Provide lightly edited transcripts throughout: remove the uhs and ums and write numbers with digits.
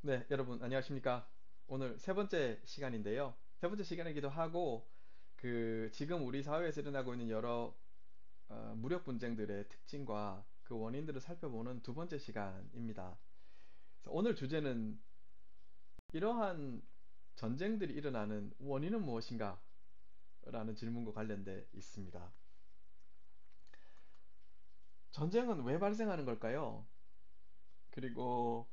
네, 여러분 안녕하십니까? 오늘 세 번째 시간인데요. 세 번째 시간이기도 하고 지금 우리 사회에서 일어나고 있는 여러 무력 분쟁들의 특징과 그 원인들을 살펴보는 두 번째 시간입니다. 그래서 오늘 주제는 이러한 전쟁들이 일어나는 원인은 무엇인가? 라는 질문과 관련돼 있습니다. 전쟁은 왜 발생하는 걸까요? 그리고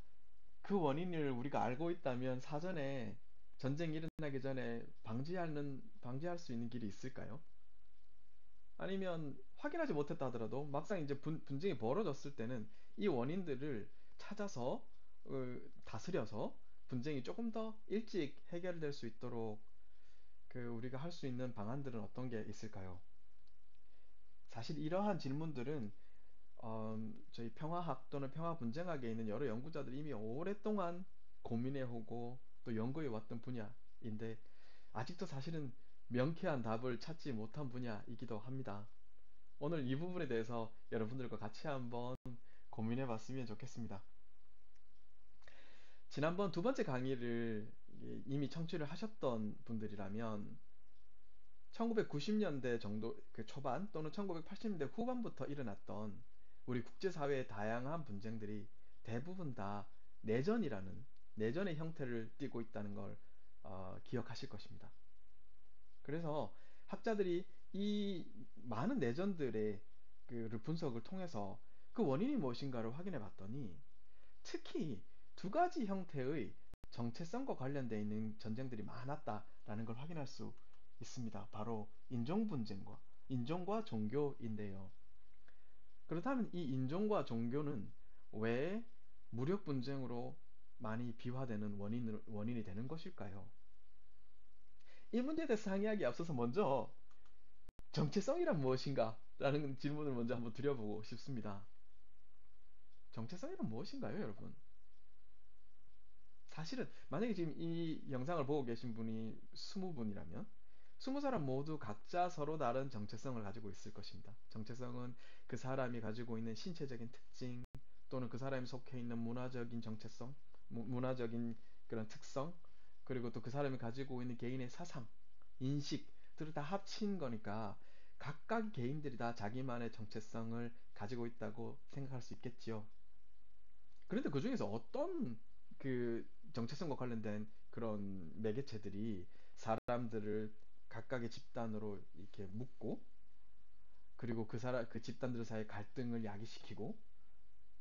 그 원인을 우리가 알고 있다면 사전에 전쟁이 일어나기 전에 방지할 수 있는 길이 있을까요? 아니면 확인하지 못했다 하더라도 막상 이제 분쟁이 벌어졌을 때는 이 원인들을 찾아서 다스려서 분쟁이 조금 더 일찍 해결될 수 있도록 우리가 할 수 있는 방안들은 어떤 게 있을까요? 사실 이러한 질문들은 저희 평화학 또는 평화분쟁학에 있는 여러 연구자들이 이미 오랫동안 고민해오고 또 연구해 왔던 분야인데 아직도 사실은 명쾌한 답을 찾지 못한 분야이기도 합니다. 오늘 이 부분에 대해서 여러분들과 같이 한번 고민해 봤으면 좋겠습니다. 지난번 두 번째 강의를 이미 청취를 하셨던 분들이라면 1990년대 정도 그 초반 또는 1980년대 후반부터 일어났던 우리 국제사회의 다양한 분쟁들이 대부분 다 내전이라는 내전의 형태를 띠고 있다는 걸 기억하실 것입니다. 그래서 학자들이 이 많은 내전들의 그 분석을 통해서 그 원인이 무엇인가를 확인해 봤더니 특히 두 가지 형태의 정체성과 관련되어 있는 전쟁들이 많았다라는 걸 확인할 수 있습니다. 바로 인종과 종교인데요. 그렇다면 이 인종과 종교는 왜 무력 분쟁으로 많이 비화되는 원인이 되는 것일까요? 이 문제에 대해서 상의하기에 앞서서 먼저 정체성이란 무엇인가? 라는 질문을 먼저 한번 드려보고 싶습니다. 정체성이란 무엇인가요, 여러분? 사실은 만약에 지금 이 영상을 보고 계신 분이 20분이라면 20사람 모두 각자 서로 다른 정체성을 가지고 있을 것입니다. 정체성은 그 사람이 가지고 있는 신체적인 특징 또는 그 사람이 속해 있는 문화적인 정체성, 문화적인 그런 특성, 그리고 또 그 사람이 가지고 있는 개인의 사상, 인식들을 다 합친 거니까 각각 개인들이 다 자기만의 정체성을 가지고 있다고 생각할 수 있겠지요. 그런데 그 중에서 어떤 정체성과 관련된 그런 매개체들이 사람들을 각각의 집단으로 이렇게 묶고 그리고 그 집단들 사이의 갈등을 야기시키고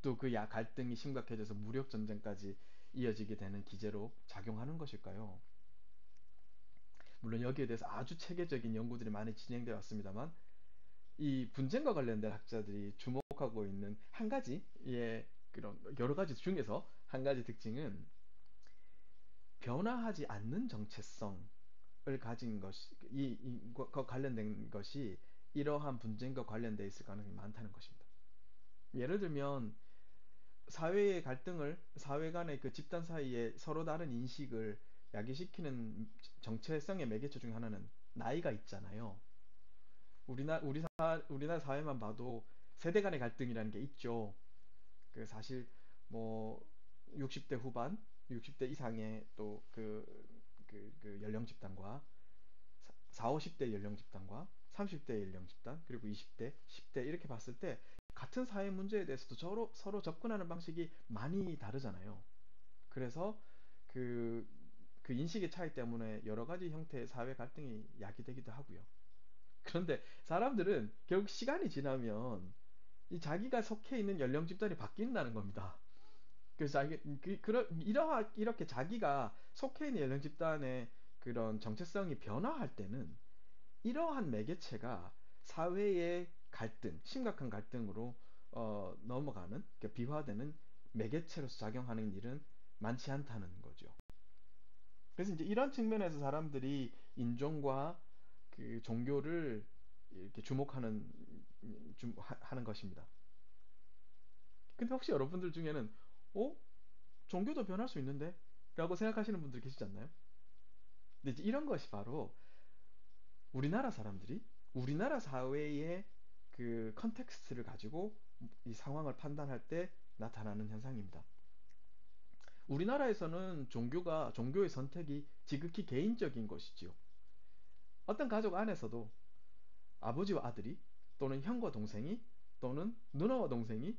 또 그 갈등이 심각해져서 무력 전쟁까지 이어지게 되는 기제로 작용하는 것일까요? 물론 여기에 대해서 아주 체계적인 연구들이 많이 진행되어 왔습니다만 이 분쟁과 관련된 학자들이 주목하고 있는 한 가지의 그런 여러 가지 중에서 한 가지 특징은 변화하지 않는 정체성을 가진 것이 과 관련된 것이 이러한 분쟁과 관련돼 있을 가능성이 많다는 것입니다. 예를 들면 사회 간의 그 집단 사이에 서로 다른 인식을 야기시키는 정체성의 매개체 중에 하나는 나이가 있잖아요. 우리나라 사회만 봐도 세대 간의 갈등이라는 게 있죠. 사실 뭐 60대 후반, 60대 이상의 또 그 연령 집단과 4, 50대 연령 집단과 30대 연령 집단, 그리고 20대, 10대 이렇게 봤을 때 같은 사회 문제에 대해서도 서로 접근하는 방식이 많이 다르잖아요. 그래서 그, 그 인식의 차이 때문에 여러 가지 형태의 사회 갈등이 야기되기도 하고요. 그런데 사람들은 결국 시간이 지나면 이 자기가 속해 있는 연령 집단이 바뀐다는 겁니다. 그래서 이렇게 자기가 속해 있는 연령 집단의 그런 정체성이 변화할 때는 이러한 매개체가 사회의 심각한 갈등으로 넘어가는, 그러니까 비화되는 매개체로서 작용하는 일은 많지 않다는 거죠. 그래서 이제 이런 측면에서 사람들이 인종과 그 종교를 이렇게 하는 것입니다. 근데 혹시 여러분들 중에는, 어? 종교도 변할 수 있는데? 라고 생각하시는 분들 계시지 않나요? 근데 이제 이런 것이 바로 우리나라 사람들이 우리나라 사회의 그 컨텍스트를 가지고 이 상황을 판단할 때 나타나는 현상입니다. 우리나라에서는 종교의 선택이 지극히 개인적인 것이지요. 어떤 가족 안에서도 아버지와 아들이 또는 형과 동생이 또는 누나와 동생이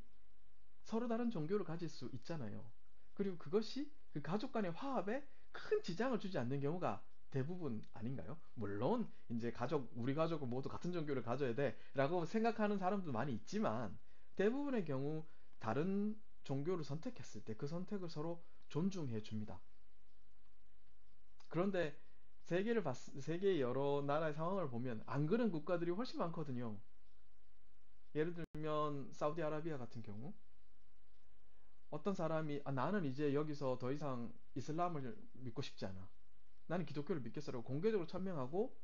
서로 다른 종교를 가질 수 있잖아요. 그리고 그것이 그 가족 간의 화합에 큰 지장을 주지 않는 경우가 대부분 아닌가요? 물론 이제 우리 가족은 모두 같은 종교를 가져야 돼라고 생각하는 사람도 많이 있지만 대부분의 경우 다른 종교를 선택했을 때 그 선택을 서로 존중해 줍니다. 그런데 세계의 여러 나라의 상황을 보면 안 그런 국가들이 훨씬 많거든요. 예를 들면 사우디아라비아 같은 경우 어떤 사람이 나는 이제 여기서 더 이상 이슬람을 믿고 싶지 않아. 나는 기독교를 믿겠어라고 공개적으로 천명하고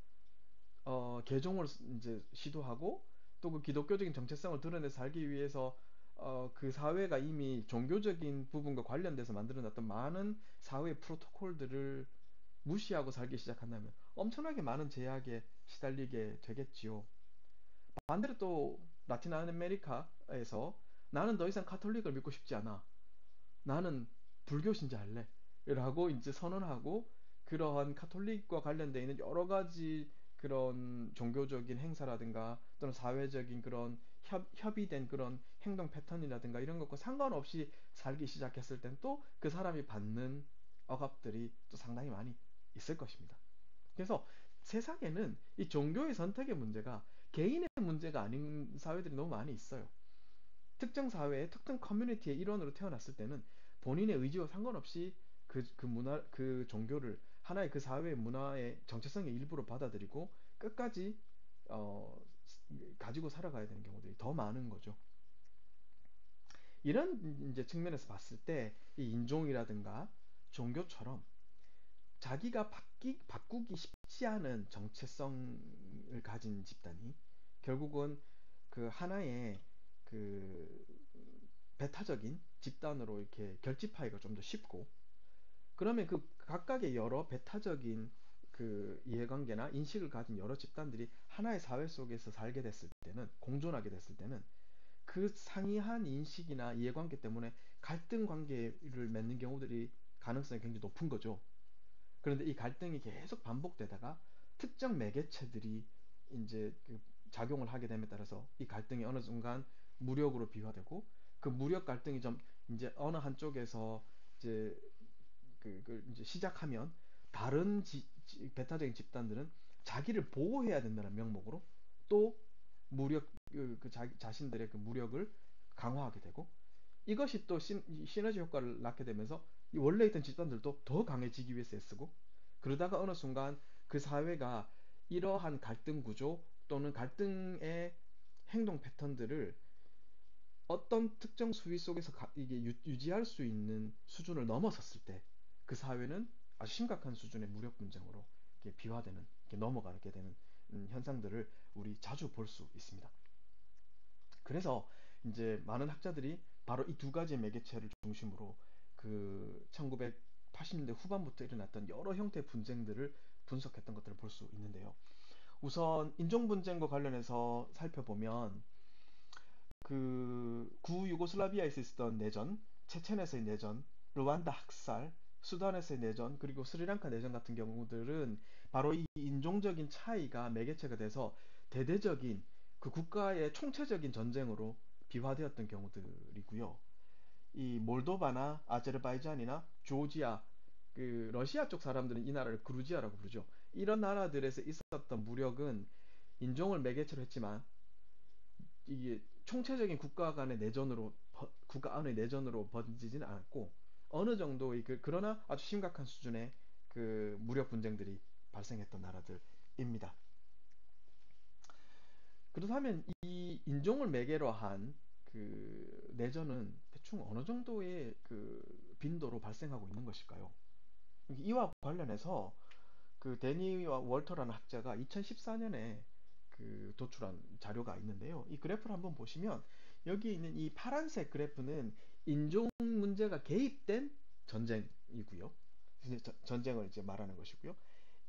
개종을 이제 시도하고 또 그 기독교적인 정체성을 드러내서 살기 위해서 그 사회가 이미 종교적인 부분과 관련돼서 만들어놨던 많은 사회 프로토콜들을 무시하고 살기 시작한다면 엄청나게 많은 제약에 시달리게 되겠지요. 반대로 또 라틴 아메리카에서 나는 더 이상 카톨릭을 믿고 싶지 않아. 나는 불교 신자할래. 라고 이제 선언하고 그러한 카톨릭과 관련되어 있는 여러 가지 그런 종교적인 행사라든가 또는 사회적인 그런 협의된 그런 행동 패턴이라든가 이런 것과 상관없이 살기 시작했을 땐 또 그 사람이 받는 억압들이 또 상당히 많이 있을 것입니다. 그래서 세상에는 이 종교의 선택의 문제가 개인의 문제가 아닌 사회들이 너무 많이 있어요. 특정 사회의 특정 커뮤니티의 일원으로 태어났을 때는 본인의 의지와 상관없이 그 종교를 하나의 그 사회의 문화의 정체성의 일부로 받아들이고 끝까지 어, 가지고 살아가야 되는 경우들이 더 많은 거죠. 이런 이제 측면에서 봤을 때 이 인종이라든가 종교처럼 자기가 바꾸기 쉽지 않은 정체성을 가진 집단이 결국은 그 하나의 그 배타적인 집단으로 이렇게 결집하기가 좀 더 쉽고 그러면 그 각각의 여러 배타적인 그 이해관계나 인식을 가진 여러 집단들이 하나의 사회 속에서 살게 됐을 때는 공존하게 됐을 때는 그 상이한 인식이나 이해관계 때문에 갈등 관계를 맺는 경우들이 가능성이 굉장히 높은 거죠. 그런데 이 갈등이 계속 반복되다가 특정 매개체들이 이제 그 작용을 하게 됨에 따라서 이 갈등이 어느 순간 무력으로 비화되고 그 무력 갈등이 좀 이제 어느 한쪽에서 이제 그 이제 시작하면 다른 배타적인 집단들은 자기를 보호해야 된다는 명목으로 또 무력 자신들의 그 무력을 강화하게 되고 이것이 또 시너지 효과를 낳게 되면서 원래 있던 집단들도 더 강해지기 위해서 애쓰고 그러다가 어느 순간 그 사회가 이러한 갈등 구조 또는 갈등의 행동 패턴들을 어떤 특정 수위 속에서 이게 유지할 수 있는 수준을 넘어섰을 때 그 사회는 아주 심각한 수준의 무력 분쟁으로 이렇게 비화되는 이렇게 넘어가게 되는 현상들을 우리 자주 볼 수 있습니다. 그래서 이제 많은 학자들이 바로 이 두 가지 매개체를 중심으로 그 1980년대 후반부터 일어났던 여러 형태의 분쟁들을 분석했던 것들을 볼 수 있는데요. 우선 인종 분쟁과 관련해서 살펴보면 그 구유고슬라비아에서 있었던 내전, 체첸에서의 내전, 르완다 학살, 수단에서의 내전, 그리고 스리랑카 내전 같은 경우들은 바로 이 인종적인 차이가 매개체가 돼서 대대적인 그 국가의 총체적인 전쟁으로 비화되었던 경우들이고요. 이 몰도바나 아제르바이잔이나 조지아, 그 러시아 쪽 사람들은 이 나라를 그루지아라고 부르죠. 이런 나라들에서 있었던 무력은 인종을 매개체로 했지만 이게 총체적인 국가 간의 내전으로 국가 안의 내전으로 번지지는 않았고 어느 정도의 그러나 아주 심각한 수준의 그 무력 분쟁들이 발생했던 나라들입니다. 그렇다면 이 인종을 매개로 한 그 내전은 대충 어느 정도의 그 빈도로 발생하고 있는 것일까요? 이와 관련해서 그 데니와 월터라는 학자가 2014년에 그 도출한 자료가 있는데요. 이 그래프를 한번 보시면 여기 있는 이 파란색 그래프는 인종 문제가 개입된 전쟁이고요. 전쟁을 이제 말하는 것이고요.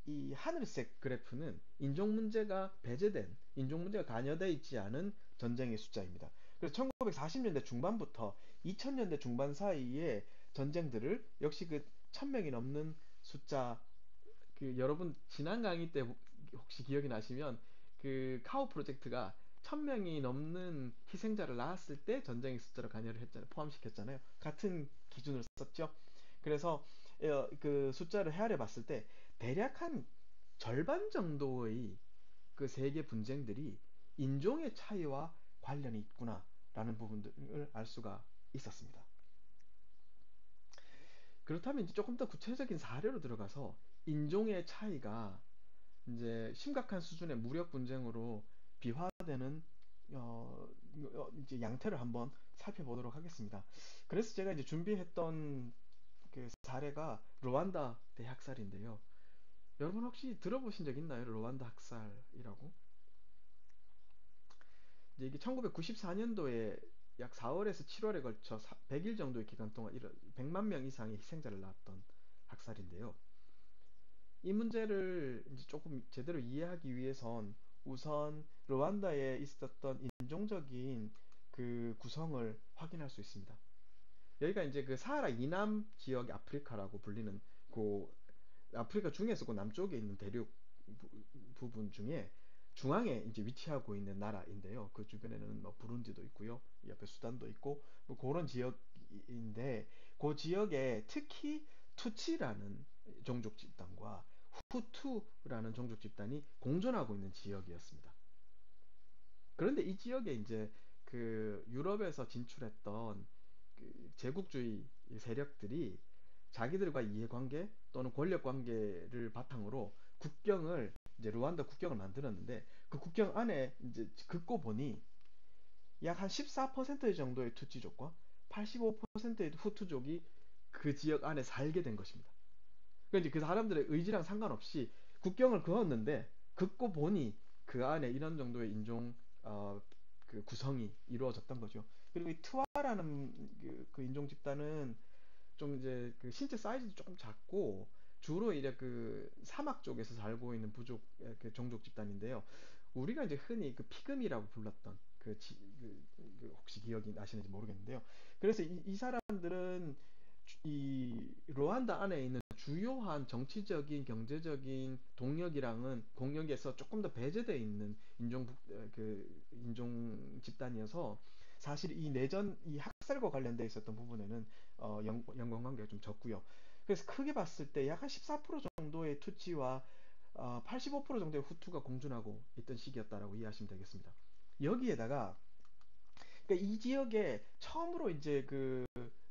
이 하늘색 그래프는 인종 문제가 배제된, 인종 문제가 관여되어 있지 않은 전쟁의 숫자입니다. 그래서 1940년대 중반부터 2000년대 중반 사이에 전쟁들을 역시 그 1000명이 넘는 숫자, 그 여러분 지난 강의 때 혹시 기억이 나시면 그 카오 프로젝트가 1000명이 넘는 희생자를 낳았을 때 전쟁의 숫자로 관여를 했잖아요. 포함시켰잖아요. 같은 기준을 썼죠. 그래서 그 숫자를 헤아려 봤을 때 대략 한 절반 정도의 그 세계 분쟁들이 인종의 차이와 관련이 있구나라는 부분들을 알 수가 있었습니다. 그렇다면 이제 조금 더 구체적인 사례로 들어가서 인종의 차이가 이제 심각한 수준의 무력 분쟁으로 비화되는 이제 양태를 한번 살펴보도록 하겠습니다. 그래서 제가 이제 준비했던 그 사례가 르완다 대학살인데요. 여러분 혹시 들어보신 적 있나요? 르완다 학살이라고? 이제 이게 1994년도에 약 4월에서 7월에 걸쳐 100일 정도의 기간 동안 100만 명 이상의 희생자를 낳았던 학살인데요. 이 문제를 이제 조금 제대로 이해하기 위해선 우선 르완다에 있었던 인종적인 그 구성을 확인할 수 있습니다. 여기가 이제 그 사하라 이남 지역 아프리카라고 불리는 그 아프리카 중에서 그 남쪽에 있는 대륙 부분 중에 중앙에 이제 위치하고 있는 나라인데요. 그 주변에는 뭐 부룬디도 있고요. 옆에 수단도 있고 뭐 그런 지역인데 그 지역에 특히 투치라는 종족 집단과 후투라는 종족 집단이 공존하고 있는 지역이었습니다. 그런데 이 지역에 이제 그 유럽에서 진출했던 그 제국주의 세력들이 자기들과 이해관계 또는 권력 관계를 바탕으로 국경을 이제 루안다 국경을 만들었는데 그 국경 안에 이제 긋고 보니 약 한 14% 정도의 투치족과 85%의 후투족이 그 지역 안에 살게 된 것입니다. 그러니까 이제 그 사람들의 의지랑 상관없이 국경을 그었는데 긋고 보니 그 안에 이런 정도의 인종 어, 그 구성이 이루어졌던 거죠. 그리고 이 트와라는 그 인종 집단은 좀 이제 그 신체 사이즈도 조금 작고 주로 이제 그 사막 쪽에서 살고 있는 부족 그 종족 집단인데요. 우리가 이제 흔히 그 피그미라고 불렀던 그 혹시 기억이 나시는지 모르겠는데요. 그래서 이 사람들은 이 르완다 안에 있는 주요한 정치적인 경제적인 동력이랑은 공력에서 조금 더 배제되어 있는 그 인종 집단이어서 사실 이 내전 이 학살과 관련돼 있었던 부분에는 연관관계가 좀 적고요. 그래서 크게 봤을 때 약 한 14% 정도의 투치와 85% 정도의 후투가 공존하고 있던 시기였다라고 이해하시면 되겠습니다. 여기에다가 그러니까 이 지역에 처음으로 이제 그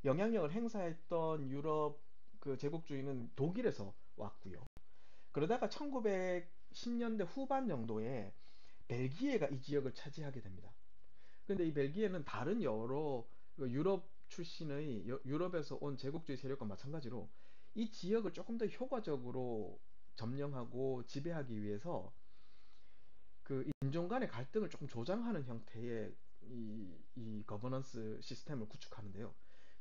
영향력을 행사했던 유럽 그 제국주의는 독일에서 왔고요. 그러다가 1910년대 후반 정도에 벨기에가 이 지역을 차지하게 됩니다. 근데 이 벨기에는 다른 여러 그 유럽 출신의 유럽에서 온 제국주의 세력과 마찬가지로 이 지역을 조금 더 효과적으로 점령하고 지배하기 위해서 그 인종 간의 갈등을 조금 조장하는 형태의 이 거버넌스 시스템을 구축하는데요.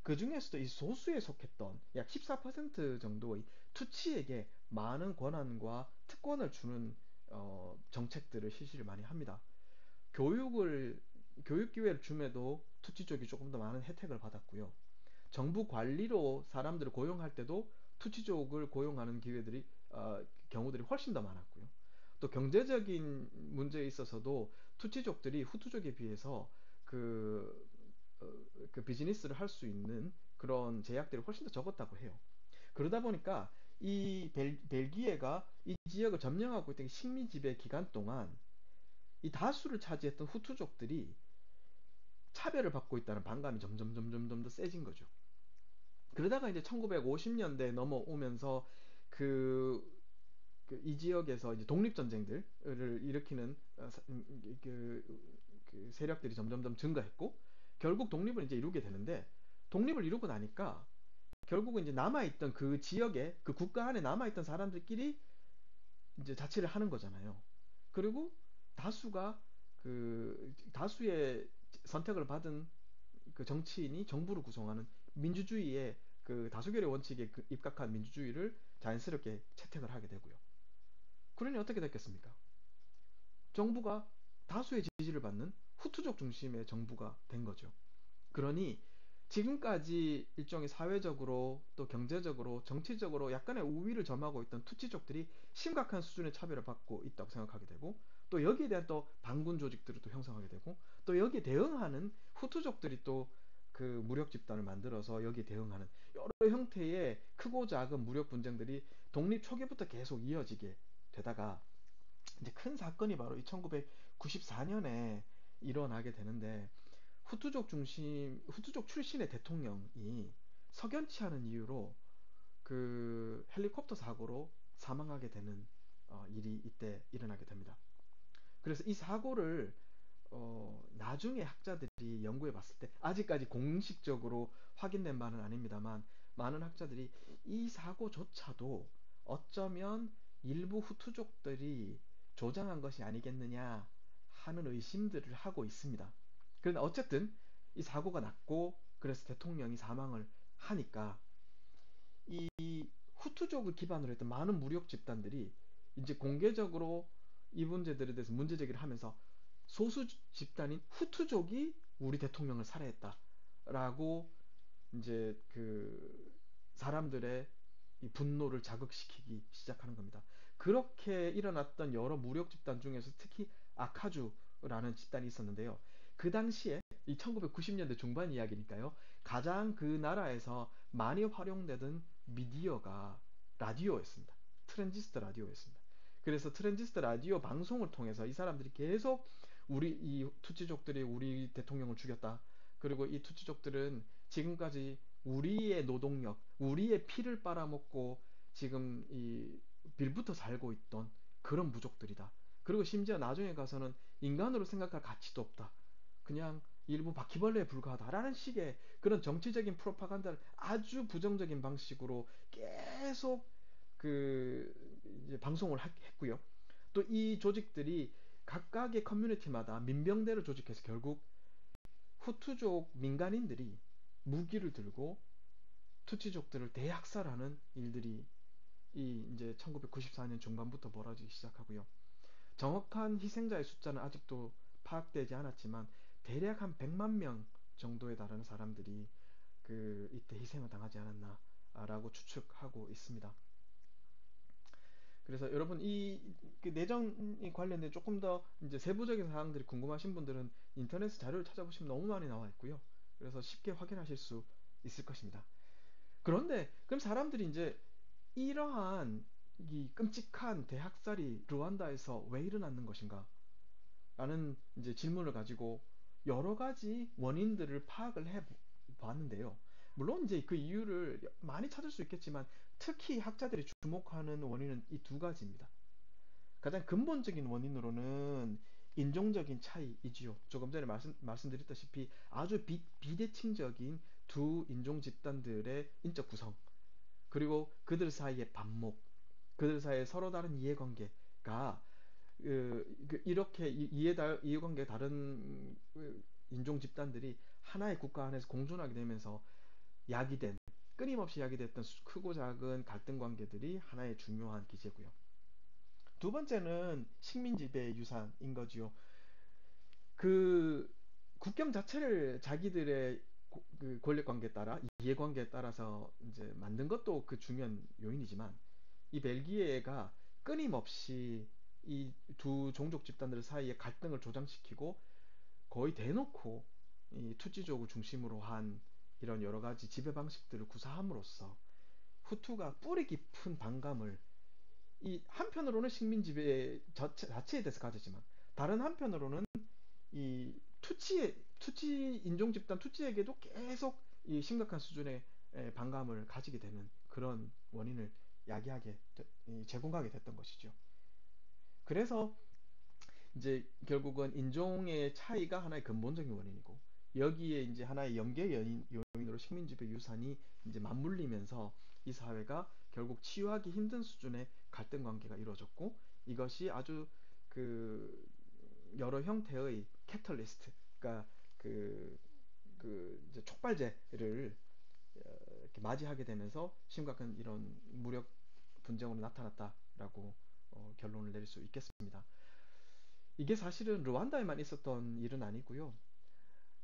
그 중에서도 이 소수에 속했던 약 14% 정도의 투치에게 많은 권한과 특권을 주는 정책들을 실시를 많이 합니다. 교육을 교육 기회를 줌에도 투치 쪽이 조금 더 많은 혜택을 받았고요. 정부 관리로 사람들을 고용할 때도 투치족을 고용하는 기회들이 경우들이 훨씬 더 많았고요. 또 경제적인 문제에 있어서도 투치족들이 후투족에 비해서 그, 어, 그 비즈니스를 할 수 있는 그런 제약들이 훨씬 더 적었다고 해요. 그러다 보니까 이 벨기에가 이 지역을 점령하고 있던 식민 지배 기간 동안 이 다수를 차지했던 후투족들이 차별을 받고 있다는 반감이 점점 더 세진 거죠. 그러다가 이제 1950년대 넘어오면서 그, 이 지역에서 이제 독립전쟁들을 일으키는 그 세력들이 점점 증가했고 결국 독립을 이제 이루게 되는데 독립을 이루고 나니까 결국은 이제 남아있던 그 지역에 그 국가 안에 남아있던 사람들끼리 이제 자치를 하는 거잖아요. 그리고 다수가 그 다수의 선택을 받은 그 정치인이 정부를 구성하는 민주주의의 그 다수결의 원칙에 입각한 민주주의를 자연스럽게 채택을 하게 되고요. 그러니 어떻게 됐겠습니까? 정부가 다수의 지지를 받는 후투족 중심의 정부가 된 거죠. 그러니 지금까지 일종의 사회적으로 또 경제적으로 정치적으로 약간의 우위를 점하고 있던 투치족들이 심각한 수준의 차별을 받고 있다고 생각하게 되고, 또 여기에 대한 또 반군 조직들을 또 형성하게 되고, 또 여기에 대응하는 후투족들이 또 그 무력 집단을 만들어서 여기에 대응하는 여러 형태의 크고 작은 무력 분쟁들이 독립 초기부터 계속 이어지게 되다가, 이제 큰 사건이 바로 이 1994년에 일어나게 되는데, 후투족 출신의 대통령이 석연치 않은 이유로 그 헬리콥터 사고로 사망하게 되는 일이 이때 일어나게 됩니다. 그래서 이 사고를 나중에 학자들이 연구해 봤을 때, 아직까지 공식적으로 확인된 바는 아닙니다만, 많은 학자들이 이 사고조차도 어쩌면 일부 후투족들이 조장한 것이 아니겠느냐 하는 의심들을 하고 있습니다. 그런데 어쨌든 이 사고가 났고, 그래서 대통령이 사망을 하니까 이 후투족을 기반으로 했던 많은 무력 집단들이 이제 공개적으로 이 문제들에 대해서 문제 제기를 하면서, 소수 집단인 후투족이 우리 대통령을 살해했다라고 이제 그 사람들의 이 분노를 자극시키기 시작하는 겁니다. 그렇게 일어났던 여러 무력 집단 중에서 특히 아카주라는 집단이 있었는데요. 그 당시에 이 1990년대 중반 이야기니까요. 가장 그 나라에서 많이 활용되던 미디어가 라디오였습니다. 트랜지스터 라디오였습니다. 그래서 트랜지스터 라디오 방송을 통해서 이 사람들이 계속 우리 이 투치족들이 우리 대통령을 죽였다. 그리고 이 투치족들은 지금까지 우리의 노동력, 우리의 피를 빨아먹고 지금 이 빌부터 살고 있던 그런 부족들이다. 그리고 심지어 나중에 가서는 인간으로 생각할 가치도 없다. 그냥 일부 바퀴벌레에 불과하다라는 식의 그런 정치적인 프로파간다를 아주 부정적인 방식으로 계속 그 이제 방송을 했고요. 또 이 조직들이 각각의 커뮤니티마다 민병대를 조직해서 결국 후투족 민간인들이 무기를 들고 투치족들을 대학살하는 일들이 이 이제 1994년 중반부터 벌어지기 시작하고요. 정확한 희생자의 숫자는 아직도 파악되지 않았지만 대략 한 100만 명 정도에 달하는 사람들이 그 이때 희생을 당하지 않았나라고 추측하고 있습니다. 그래서 여러분 이그 내전이 관련된 조금 더 이제 세부적인 사항들이 궁금하신 분들은 인터넷 자료를 찾아보시면 너무 많이 나와 있고요. 그래서 쉽게 확인하실 수 있을 것입니다. 그런데 그럼 사람들이 이제 이러한 이 끔찍한 대학살이 루안다에서 왜 일어났는 것인가? 라는 이제 질문을 가지고 여러 가지 원인들을 파악을 해 봤는데요. 물론 이제 그 이유를 많이 찾을 수 있겠지만 특히 학자들이 주목하는 원인은 이 두 가지입니다. 가장 근본적인 원인으로는 인종적인 차이이지요. 조금 전에 말씀드렸다시피 아주 비대칭적인 두 인종 집단들의 인적 구성, 그리고 그들 사이의 반목, 그들 사이의 서로 다른 이해관계가 이렇게 이해관계가 다른 인종 집단들이 하나의 국가 안에서 공존하게 되면서 야기된, 끊임없이 야기됐던 크고 작은 갈등 관계들이 하나의 중요한 기제고요. 두 번째는 식민 지배 유산인 거지요. 그 국경 자체를 자기들의 그 권력 관계에 따라, 이해 관계에 따라서 이제 만든 것도 그 중요한 요인이지만, 이 벨기에가 끊임없이 이 두 종족 집단들 사이에 갈등을 조장시키고 거의 대놓고 이 투지족을 중심으로 한 이런 여러 가지 지배 방식들을 구사함으로써 후투가 뿌리 깊은 반감을, 이 한편으로는 식민 지배 자체에 대해서 가지지만 다른 한편으로는 이 투치 인종 집단 투치에게도 계속 이 심각한 수준의 반감을 가지게 되는 그런 원인을 제공하게 됐던 것이죠. 그래서 이제 결국은 인종의 차이가 하나의 근본적인 원인이고, 여기에 이제 하나의 연계 요인으로 식민지배 유산이 이제 맞물리면서 이 사회가 결국 치유하기 힘든 수준의 갈등 관계가 이루어졌고, 이것이 아주 그 여러 형태의 캐털리스트, 그러니까 그, 그 이제 촉발제를 이렇게 맞이하게 되면서 심각한 이런 무력 분쟁으로 나타났다라고 결론을 내릴 수 있겠습니다. 이게 사실은 르완다에만 있었던 일은 아니고요.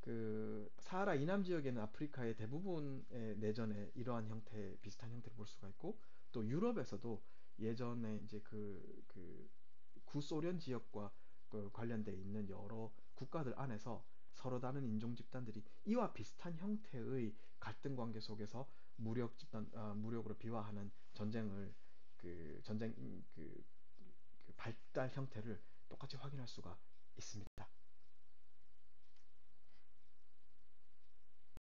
그 사하라 이남 지역에는 아프리카의 대부분의 내전에 이러한 형태, 비슷한 형태를 볼 수가 있고, 또 유럽에서도 예전에 이제 그 구소련 지역과 그 관련돼 있는 여러 국가들 안에서 서로 다른 인종 집단들이 이와 비슷한 형태의 갈등 관계 속에서 무력으로 비화하는 전쟁을 그 전쟁 그 발달 형태를 똑같이 확인할 수가 있습니다.